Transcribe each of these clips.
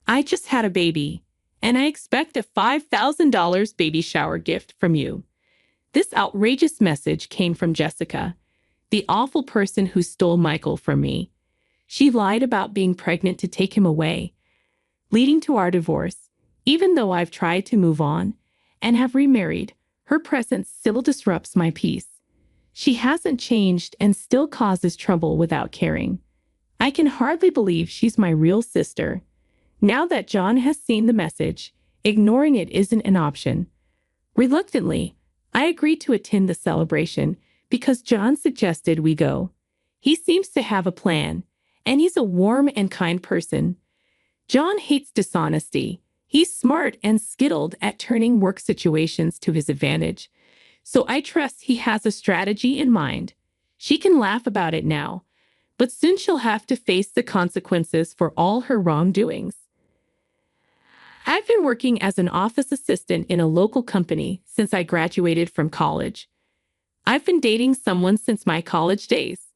I just had a baby, and I expect a $5,000 baby shower gift from you." This outrageous message came from Jessica, the awful person who stole Michael from me. She lied about being pregnant to take him away, leading to our divorce. Even though I've tried to move on and have remarried, her presence still disrupts my peace. She hasn't changed and still causes trouble without caring. I can hardly believe she's my real sister. Now that John has seen the message, ignoring it isn't an option. Reluctantly, I agreed to attend the celebration because John suggested we go. He seems to have a plan, and he's a warm and kind person. John hates dishonesty. He's smart and skilled at turning work situations to his advantage. So I trust he has a strategy in mind. She can laugh about it now, but soon she'll have to face the consequences for all her wrongdoings. I've been working as an office assistant in a local company since I graduated from college. I've been dating someone since my college days.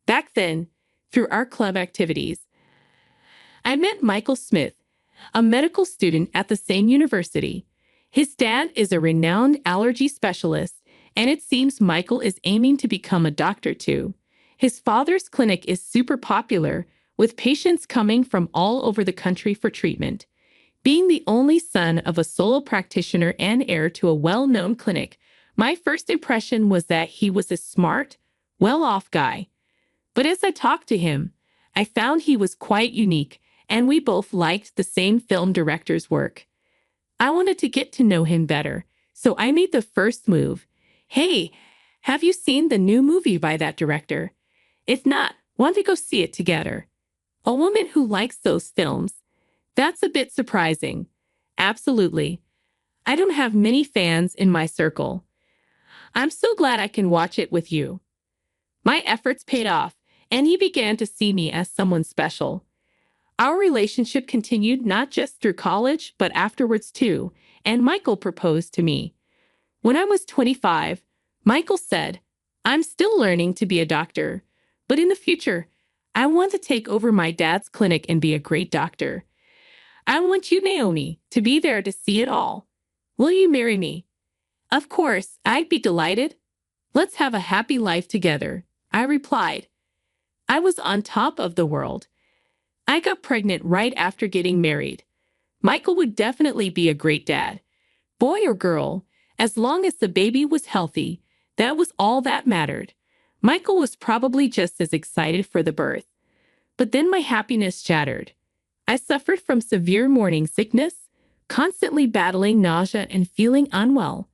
Back then, through our club activities, I met Michael Smith, a medical student at the same university. His dad is a renowned allergy specialist, and it seems Michael is aiming to become a doctor too. His father's clinic is super popular, with patients coming from all over the country for treatment. Being the only son of a solo practitioner and heir to a well-known clinic, my first impression was that he was a smart, well-off guy. But as I talked to him, I found he was quite unique, and we both liked the same film director's work. I wanted to get to know him better, so I made the first move. "Hey, have you seen the new movie by that director? If not, want to go see it together?" A woman who likes those films. That's a bit surprising. Absolutely. I don't have many fans in my circle. I'm so glad I can watch it with you. My efforts paid off, and he began to see me as someone special. Our relationship continued not just through college, but afterwards too, and Michael proposed to me. When I was 25, Michael said, "I'm still learning to be a doctor, but in the future, I want to take over my dad's clinic and be a great doctor. I want you, Naomi, to be there to see it all. Will you marry me?" "Of course, I'd be delighted. Let's have a happy life together," I replied. I was on top of the world. I got pregnant right after getting married. Michael would definitely be a great dad. Boy or girl, as long as the baby was healthy, that was all that mattered. Michael was probably just as excited for the birth. But then my happiness shattered. I suffered from severe morning sickness, constantly battling nausea and feeling unwell.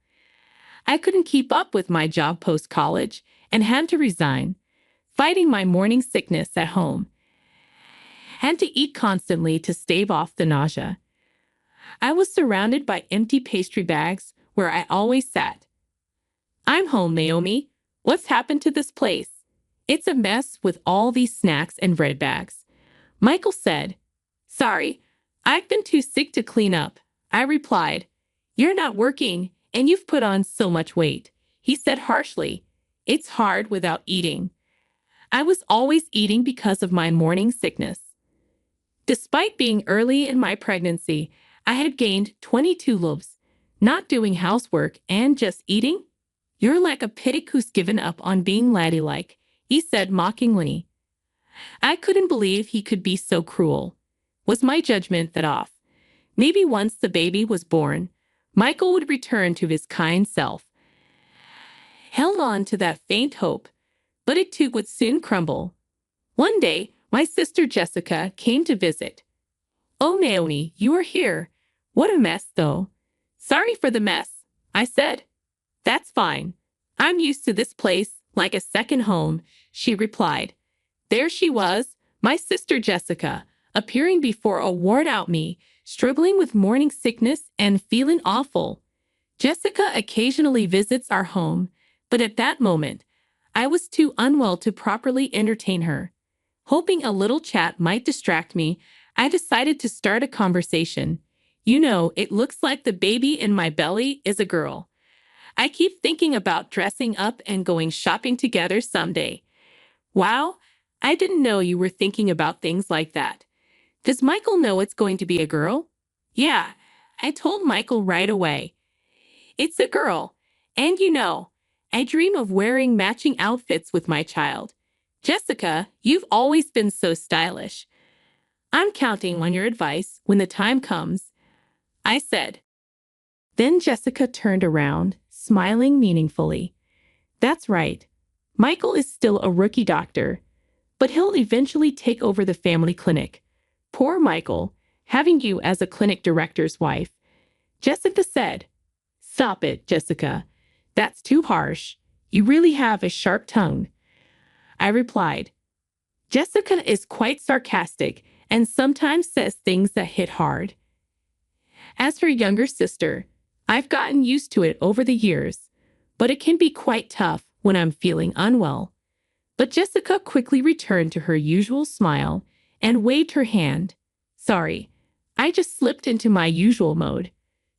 I couldn't keep up with my job post-college and had to resign, fighting my morning sickness at home. Had to eat constantly to stave off the nausea. I was surrounded by empty pastry bags where I always sat. "I'm home, Naomi. What's happened to this place? It's a mess with all these snacks and bread bags," Michael said. "Sorry, I've been too sick to clean up," I replied. "You're not working, and you've put on so much weight," he said harshly. "It's hard without eating." I was always eating because of my morning sickness. Despite being early in my pregnancy, I had gained 22 loaves. Not doing housework and just eating? "You're like a pig who's given up on being ladylike," he said mockingly. I couldn't believe he could be so cruel. Was my judgment that off? Maybe once the baby was born, Michael would return to his kind self. Held on to that faint hope, but it too would soon crumble. One day, my sister Jessica came to visit. "Oh, Naomi, you are here. What a mess, though." "Sorry for the mess," I said. "That's fine. I'm used to this place like a second home," she replied. There she was, my sister Jessica, appearing before a worn-out me, struggling with morning sickness and feeling awful. Jessica occasionally visits our home, but at that moment, I was too unwell to properly entertain her. Hoping a little chat might distract me, I decided to start a conversation. "You know, it looks like the baby in my belly is a girl. I keep thinking about dressing up and going shopping together someday." "Wow, I didn't know you were thinking about things like that. Does Michael know it's going to be a girl? Yeah, I told Michael right away. It's a girl. And I dream of wearing matching outfits with my child. Jessica, you've always been so stylish. I'm counting on your advice when the time comes, I said. Then Jessica turned around, smiling meaningfully. That's right. Michael is still a rookie doctor, but he'll eventually take over the family clinic. Poor Michael, having you as a clinic director's wife. Jessica said. Stop it, Jessica. That's too harsh. You really have a sharp tongue. I replied. Jessica is quite sarcastic and sometimes says things that hit hard. As her younger sister, I've gotten used to it over the years, but it can be quite tough when I'm feeling unwell. But Jessica quickly returned to her usual smile and waved her hand. Sorry, I just slipped into my usual mode.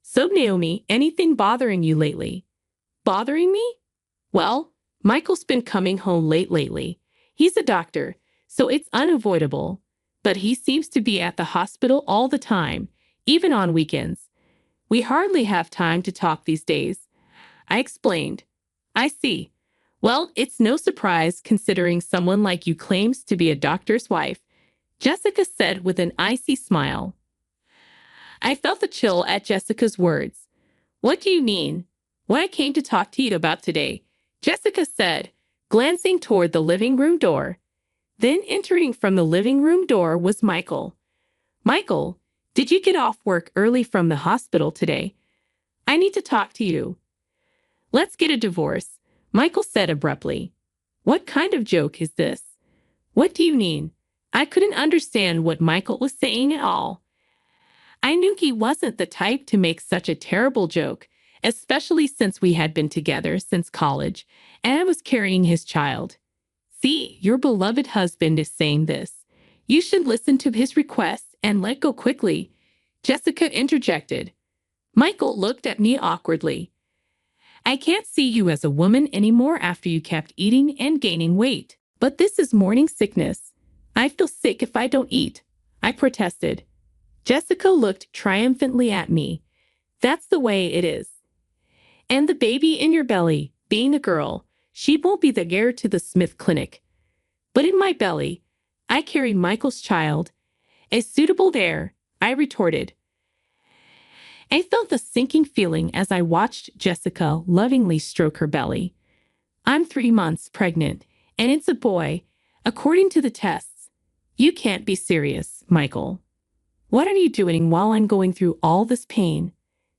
So, Naomi, anything bothering you lately? Bothering me? Well, Michael's been coming home late lately. He's a doctor, so it's unavoidable. But he seems to be at the hospital all the time, even on weekends. We hardly have time to talk these days. I explained. I see. Well, it's no surprise considering someone like you claims to be a doctor's wife, Jessica said with an icy smile. I felt the chill at Jessica's words. What do you mean? What I came to talk to you about today, Jessica said, glancing toward the living room door. Then entering from the living room door was Michael. Michael, did you get off work early from the hospital today? I need to talk to you. Let's get a divorce, Michael said abruptly. What kind of joke is this? What do you mean? I couldn't understand what Michael was saying at all. I knew he wasn't the type to make such a terrible joke, especially since we had been together since college, and I was carrying his child. See, your beloved husband is saying this. You should listen to his request and let go quickly, Jessica interjected. Michael looked at me awkwardly. I can't see you as a woman anymore after you kept eating and gaining weight. But this is morning sickness. I feel sick if I don't eat, I protested. Jessica looked triumphantly at me. That's the way it is. And the baby in your belly, being a girl, she won't be the heir to the Smith Clinic. But in my belly, I carry Michael's child. A suitable heir, I retorted. I felt the sinking feeling as I watched Jessica lovingly stroke her belly. I'm 3 months pregnant, and it's a boy, according to the tests. You can't be serious, Michael. What are you doing while I'm going through all this pain?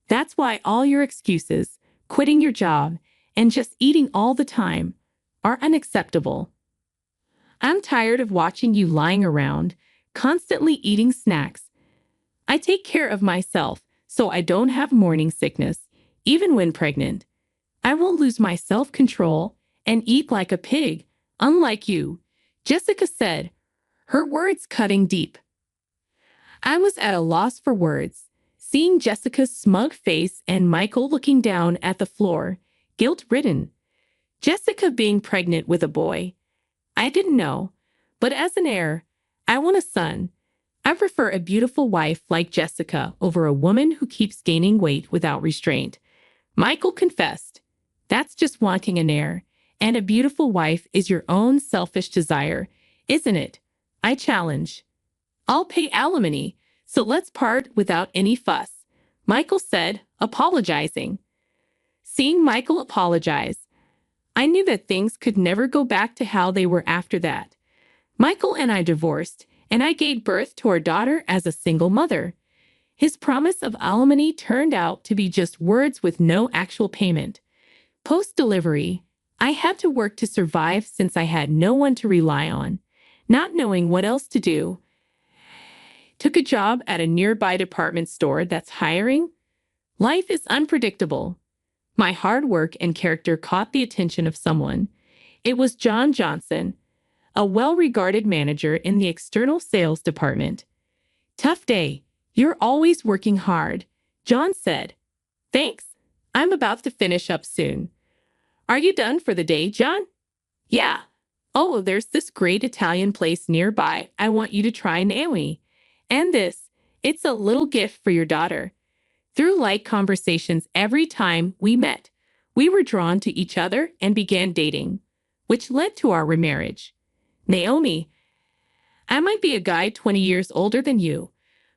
That's why all your excuses, quitting your job, and just eating all the time, are unacceptable. I'm tired of watching you lying around, constantly eating snacks. I take care of myself so I don't have morning sickness, even when pregnant. I won't lose my self-control and eat like a pig, unlike you, Jessica said, her words cutting deep. I was at a loss for words, seeing Jessica's smug face and Michael looking down at the floor, guilt-ridden. Jessica being pregnant with a boy. I didn't know, but as an heir, I want a son. I prefer a beautiful wife like Jessica over a woman who keeps gaining weight without restraint. Michael confessed. That's just wanting an heir, and a beautiful wife is your own selfish desire, isn't it? I challenge. I'll pay alimony, so let's part without any fuss, Michael said, apologizing. Seeing Michael apologize, I knew that things could never go back to how they were after that. Michael and I divorced, and I gave birth to our daughter as a single mother. His promise of alimony turned out to be just words with no actual payment. Post-delivery, I had to work to survive since I had no one to rely on. Not knowing what else to do, took a job at a nearby department store that's hiring. Life is unpredictable. My hard work and character caught the attention of someone. It was John Johnson, a well-regarded manager in the external sales department. Tough day. You're always working hard, John said. Thanks. I'm about to finish up soon. Are you done for the day, John? Yeah. Oh, there's this great Italian place nearby I want you to try, Naomi. And this, it's a little gift for your daughter. Through light conversations every time we met, we were drawn to each other and began dating, which led to our remarriage. Naomi, I might be a guy 20 years older than you,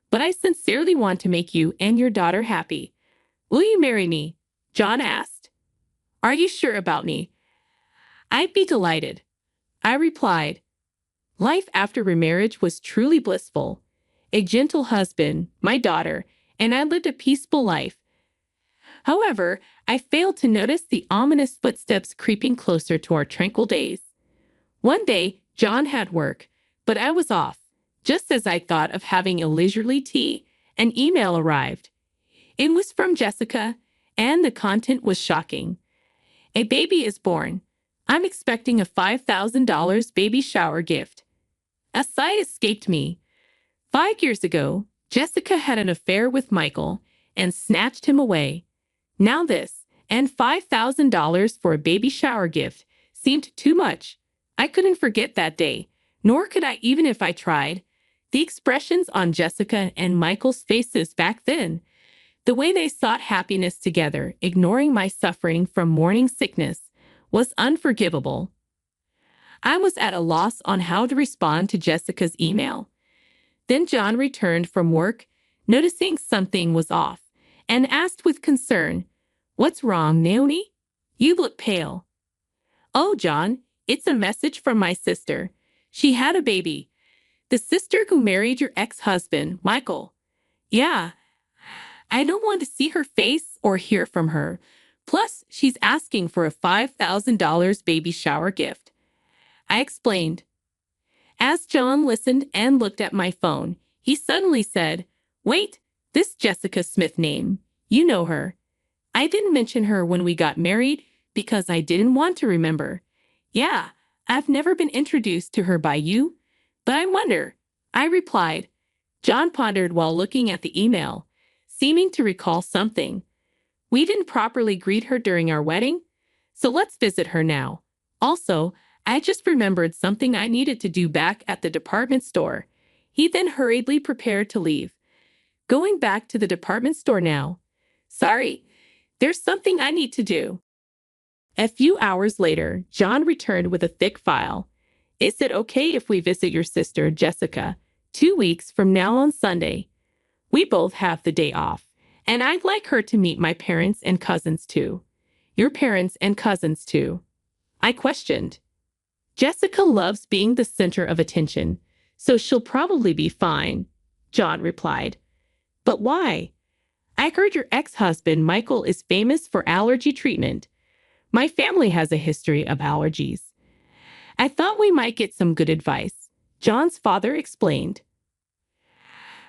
but I sincerely want to make you and your daughter happy. Will you marry me? John asked. Are you sure about me? I'd be delighted. I replied. Life after remarriage was truly blissful. A gentle husband, my daughter, and I lived a peaceful life. However, I failed to notice the ominous footsteps creeping closer to our tranquil days. One day, John had work, but I was off. Just as I thought of having a leisurely tea, an email arrived. It was from Jessica, and the content was shocking. A baby is born. I'm expecting a $5,000 baby shower gift. A sigh escaped me. 5 years ago, Jessica had an affair with Michael and snatched him away. Now this, and $5,000 for a baby shower gift, seemed too much. I couldn't forget that day, nor could I even if I tried. The expressions on Jessica and Michael's faces back then, the way they sought happiness together, ignoring my suffering from morning sickness, was unforgivable. I was at a loss on how to respond to Jessica's email. Then John returned from work, noticing something was off, and asked with concern, What's wrong, Naomi? You look pale. Oh, John, it's a message from my sister. She had a baby. The sister who married your ex-husband, Michael. Yeah, I don't want to see her face or hear from her. Plus, she's asking for a $5,000 baby shower gift. I explained. As John listened and looked at my phone, he suddenly said, Wait, this Jessica Smith name. You know her. I didn't mention her when we got married because I didn't want to remember. Yeah, I've never been introduced to her by you, but I wonder. I replied. John pondered while looking at the email, seeming to recall something. We didn't properly greet her during our wedding, so let's visit her now. Also, I just remembered something I needed to do back at the department store. He then hurriedly prepared to leave. Going back to the department store now. Sorry, there's something I need to do. A few hours later, John returned with a thick file. Is it okay if we visit your sister, Jessica, 2 weeks from now on Sunday? We both have the day off, and I'd like her to meet my parents and cousins too. Your parents and cousins too. I questioned. Jessica loves being the center of attention, so she'll probably be fine, John replied. But why? I heard your ex-husband, Michael, is famous for allergy treatment. My family has a history of allergies. I thought we might get some good advice, John's father explained.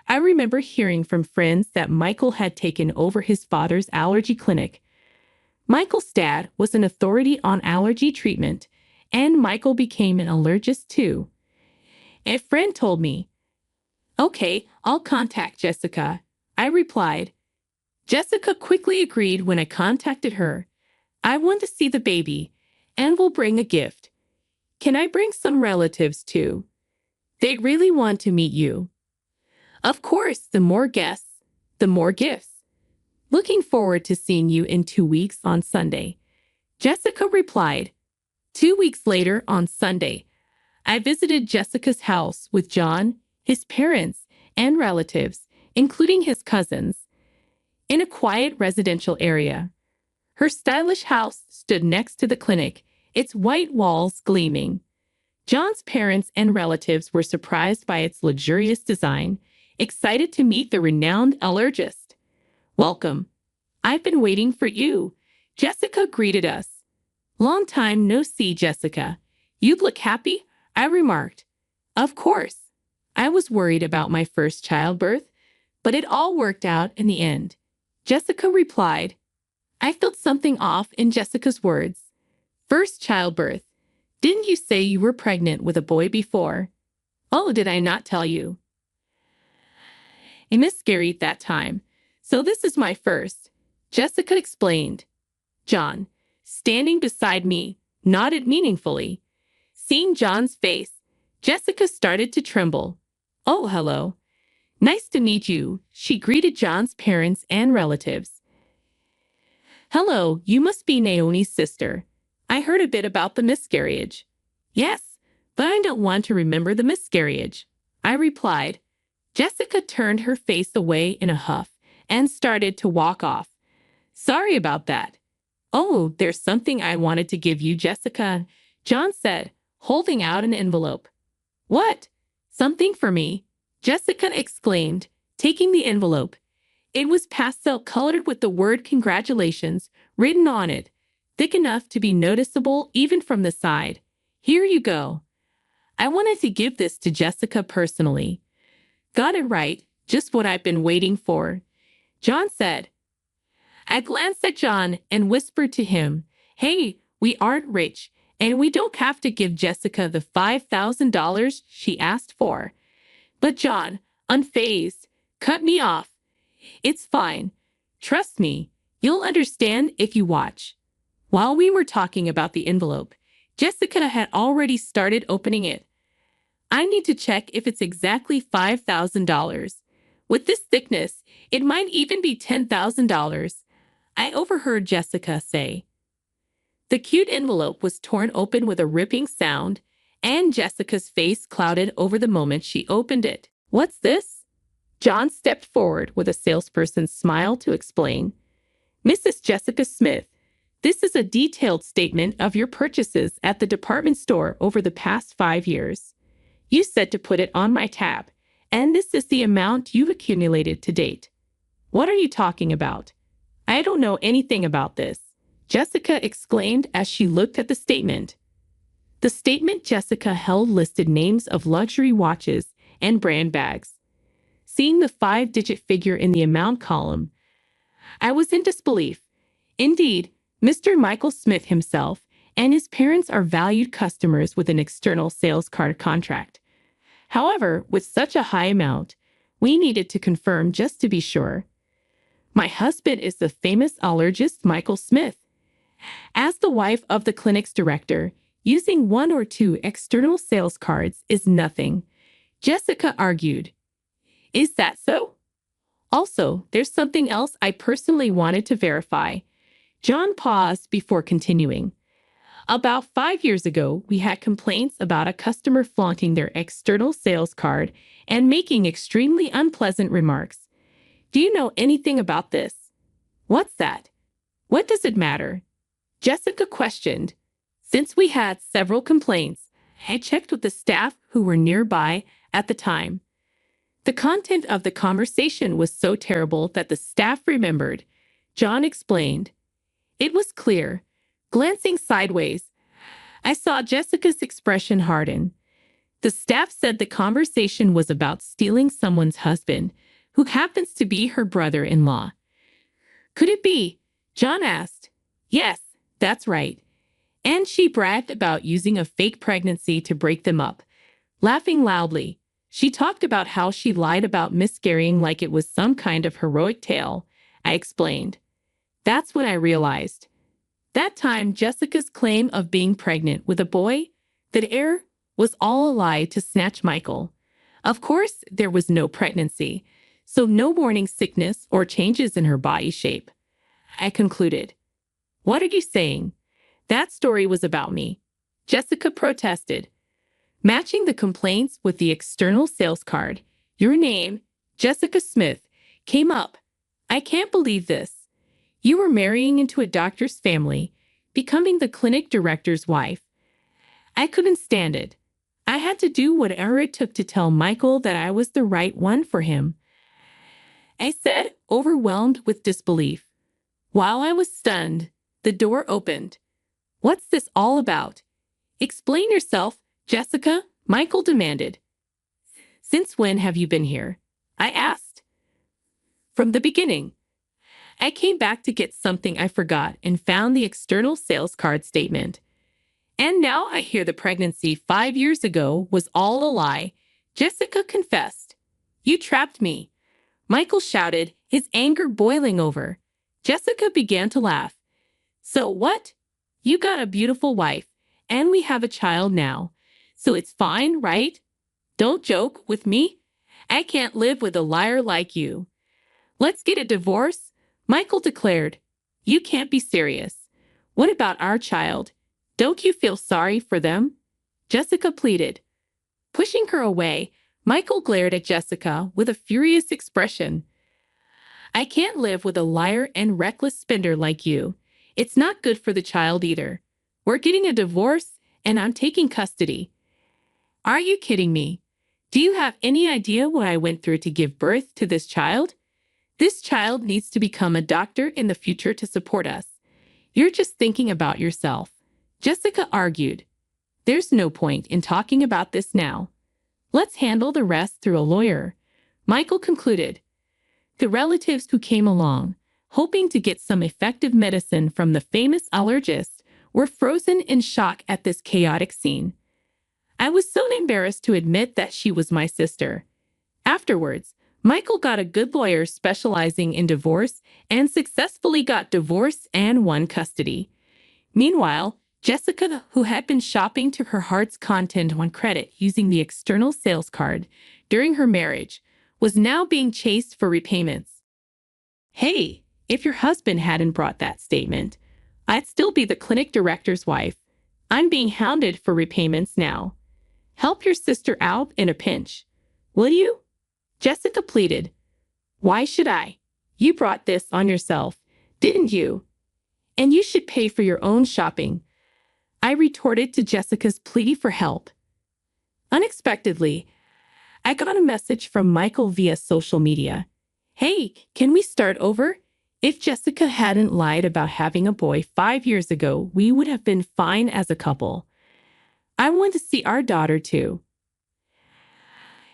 I remember hearing from friends that Michael had taken over his father's allergy clinic. Michael's dad was an authority on allergy treatment, and Michael became an allergist too. A friend told me, Okay, I'll contact Jessica. I replied. Jessica quickly agreed when I contacted her. I want to see the baby, and will bring a gift. Can I bring some relatives too? They really want to meet you. Of course, the more guests, the more gifts. Looking forward to seeing you in 2 weeks on Sunday. Jessica replied. 2 weeks later on Sunday, I visited Jessica's house with John, his parents, and relatives, including his cousins, in a quiet residential area. Her stylish house stood next to the clinic, its white walls gleaming. John's parents and relatives were surprised by its luxurious design, excited to meet the renowned allergist. Welcome. I've been waiting for you, Jessica greeted us. Long time no see, Jessica. You look happy, I remarked. Of course. I was worried about my first childbirth, but it all worked out in the end. Jessica replied. I felt something off in Jessica's words. First childbirth. Didn't you say you were pregnant with a boy before? Oh, did I not tell you? I miscarried that time, so this is my first, Jessica explained. John, standing beside me, nodded meaningfully. Seeing John's face, Jessica started to tremble. Oh, hello. Nice to meet you, she greeted John's parents and relatives. Hello, you must be Naomi's sister. I heard a bit about the miscarriage. Yes, but I don't want to remember the miscarriage, I replied. Jessica turned her face away in a huff and started to walk off. Sorry about that. Oh, there's something I wanted to give you, Jessica, John said, holding out an envelope. What? Something for me? Jessica exclaimed, taking the envelope. It was pastel-colored with the word congratulations written on it, thick enough to be noticeable even from the side. Here you go. I wanted to give this to Jessica personally. Got it right, just what I've been waiting for, John said. I glanced at John and whispered to him, Hey, we aren't rich, and we don't have to give Jessica the $5,000 she asked for. But John, unfazed, cut me off. It's fine. Trust me, you'll understand if you watch. While we were talking about the envelope, Jessica had already started opening it. I need to check if it's exactly $5,000. With this thickness, it might even be $10,000. I overheard Jessica say. The cute envelope was torn open with a ripping sound, and Jessica's face clouded over the moment she opened it. What's this? John stepped forward with a salesperson's smile to explain. Mrs. Jessica Smith, this is a detailed statement of your purchases at the department store over the past 5 years. You said to put it on my tab, and this is the amount you've accumulated to date. What are you talking about? I don't know anything about this, Jessica exclaimed as she looked at the statement. The statement Jessica held listed names of luxury watches and brand bags. Seeing the 5-digit figure in the amount column, I was in disbelief. Indeed, Mr. Michael Smith himself and his parents are valued customers with an external sales card contract. However, with such a high amount, we needed to confirm just to be sure. My husband is the famous allergist Michael Smith. As the wife of the clinic's director, using 1 or 2 external sales cards is nothing, Jessica argued. Is that so? Also, there's something else I personally wanted to verify. John paused before continuing. About 5 years ago, we had complaints about a customer flaunting their external sales card and making extremely unpleasant remarks. Do you know anything about this? What's that? What does it matter? Jessica questioned. Since we had several complaints, I checked with the staff who were nearby at the time. The content of the conversation was so terrible that the staff remembered. John explained. It was clear. Glancing sideways, I saw Jessica's expression harden. The staff said the conversation was about stealing someone's husband, who happens to be her brother-in-law. Could it be? John asked. Yes, that's right. And she bragged about using a fake pregnancy to break them up. Laughing loudly, she talked about how she lied about miscarrying like it was some kind of heroic tale, I explained. That's when I realized. That time, Jessica's claim of being pregnant with a boy, that heir, was all a lie to snatch Michael. Of course, there was no pregnancy, so no morning sickness or changes in her body shape. I concluded. What are you saying? That story was about me, Jessica protested. Matching the complaints with the external sales card, your name, Jessica Smith, came up. I can't believe this. You were marrying into a doctor's family, becoming the clinic director's wife. I couldn't stand it. I had to do whatever it took to tell Michael that I was the right one for him. I said, overwhelmed with disbelief. While I was stunned, the door opened. What's this all about? Explain yourself, Jessica, Michael demanded. Since when have you been here? I asked. From the beginning. I came back to get something I forgot and found the external sales card statement. And now I hear the pregnancy 5 years ago was all a lie, Jessica confessed. You trapped me, Michael shouted, his anger boiling over. Jessica began to laugh. So what? You got a beautiful wife, and we have a child now. So it's fine, right? Don't joke with me. I can't live with a liar like you. Let's get a divorce, Michael declared. You can't be serious. What about our child? Don't you feel sorry for them? Jessica pleaded. Pushing her away, Michael glared at Jessica with a furious expression. I can't live with a liar and reckless spender like you. It's not good for the child either. We're getting a divorce, and I'm taking custody. Are you kidding me? Do you have any idea what I went through to give birth to this child? This child needs to become a doctor in the future to support us. You're just thinking about yourself. Jessica argued. There's no point in talking about this now. Let's handle the rest through a lawyer, Michael concluded. The relatives who came along, hoping to get some effective medicine from the famous allergist, were frozen in shock at this chaotic scene. I was so embarrassed to admit that she was my sister. Afterwards, Michael got a good lawyer specializing in divorce and successfully got divorced and won custody. Meanwhile, Jessica, who had been shopping to her heart's content on credit using the external sales card during her marriage, was now being chased for repayments. Hey, if your husband hadn't brought that statement, I'd still be the clinic director's wife. I'm being hounded for repayments now. Help your sister out in a pinch, will you? Jessica pleaded. Why should I? You brought this on yourself, didn't you? And you should pay for your own shopping, I retorted to Jessica's plea for help. Unexpectedly, I got a message from Michael via social media. Hey, can we start over? If Jessica hadn't lied about having a boy 5 years ago, we would have been fine as a couple. I want to see our daughter too.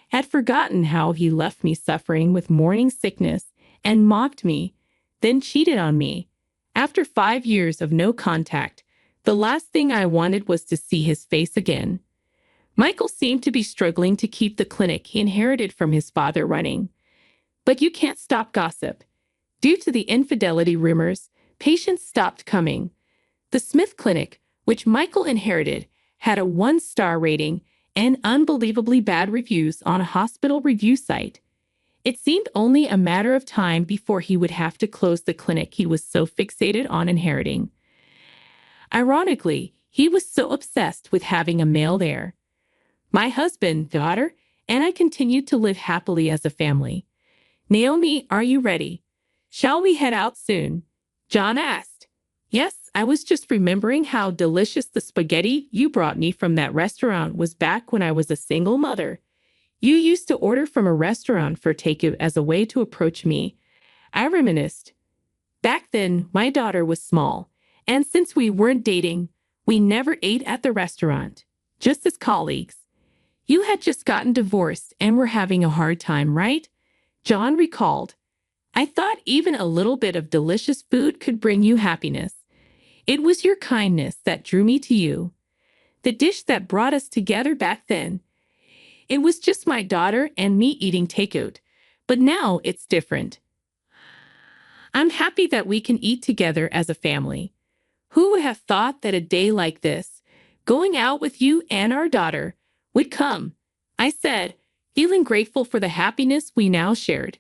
Had forgotten how he left me suffering with morning sickness and mocked me, then cheated on me. After 5 years of no contact, the last thing I wanted was to see his face again. Michael seemed to be struggling to keep the clinic he inherited from his father running. But you can't stop gossip. Due to the infidelity rumors, patients stopped coming. The Smith Clinic, which Michael inherited, had a 1-star rating and unbelievably bad reviews on a hospital review site. It seemed only a matter of time before he would have to close the clinic he was so fixated on inheriting. Ironically, he was so obsessed with having a male there. My husband, daughter, and I continued to live happily as a family. Naomi, are you ready? Shall we head out soon? John asked. Yes, I was just remembering how delicious the spaghetti you brought me from that restaurant was back when I was a single mother. You used to order from a restaurant for takeout as a way to approach me. I reminisced. Back then, my daughter was small, and since we weren't dating, we never ate at the restaurant, just as colleagues. You had just gotten divorced and were having a hard time, right? John recalled. I thought even a little bit of delicious food could bring you happiness. It was your kindness that drew me to you. The dish that brought us together back then. It was just my daughter and me eating takeout, but now it's different. I'm happy that we can eat together as a family. Who would have thought that a day like this, going out with you and our daughter, would come? I said, feeling grateful for the happiness we now shared.